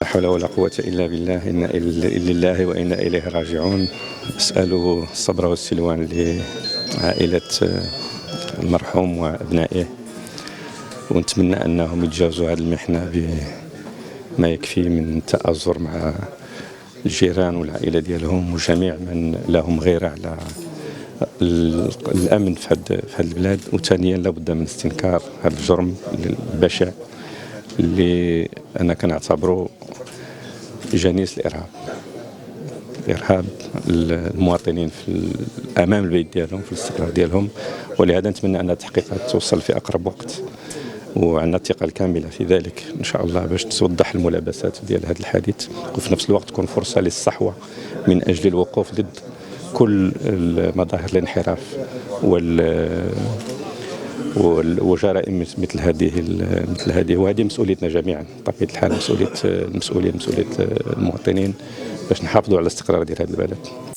لا حول ولا قوة إلا بالله، إنا لله وإنا إليه راجعون. أسأله الصبر والسلوان لعائلة المرحوم وأبنائه، ونتمنى أنهم يتجاوزوا هذه المحنة بما يكفي من تآزر مع الجيران والعائلة ديالهم وجميع من لهم غيرة على الأمن في هذه البلاد. وثانيا لابد من استنكار هذا الجرم البشع اللي أنا كنعتبره جنيس الإرهاب المواطنين أمام البيت ديالهم في الاستقرار ديالهم. ولهذا نتمنى أن التحقيقات توصل في أقرب وقت، وعندنا الثقة الكاملة في ذلك إن شاء الله، باش توضح الملابسات ديال هذا الحادث، وفي نفس الوقت تكون فرصة للصحوة من أجل الوقوف ضد كل مظاهر الانحراف وجرائم مثل هذه. وهذه مسؤوليتنا جميعا بطبيعة الحال، مسؤولية المواطنين باش نحافظوا على الاستقرار ديال هذه البلد.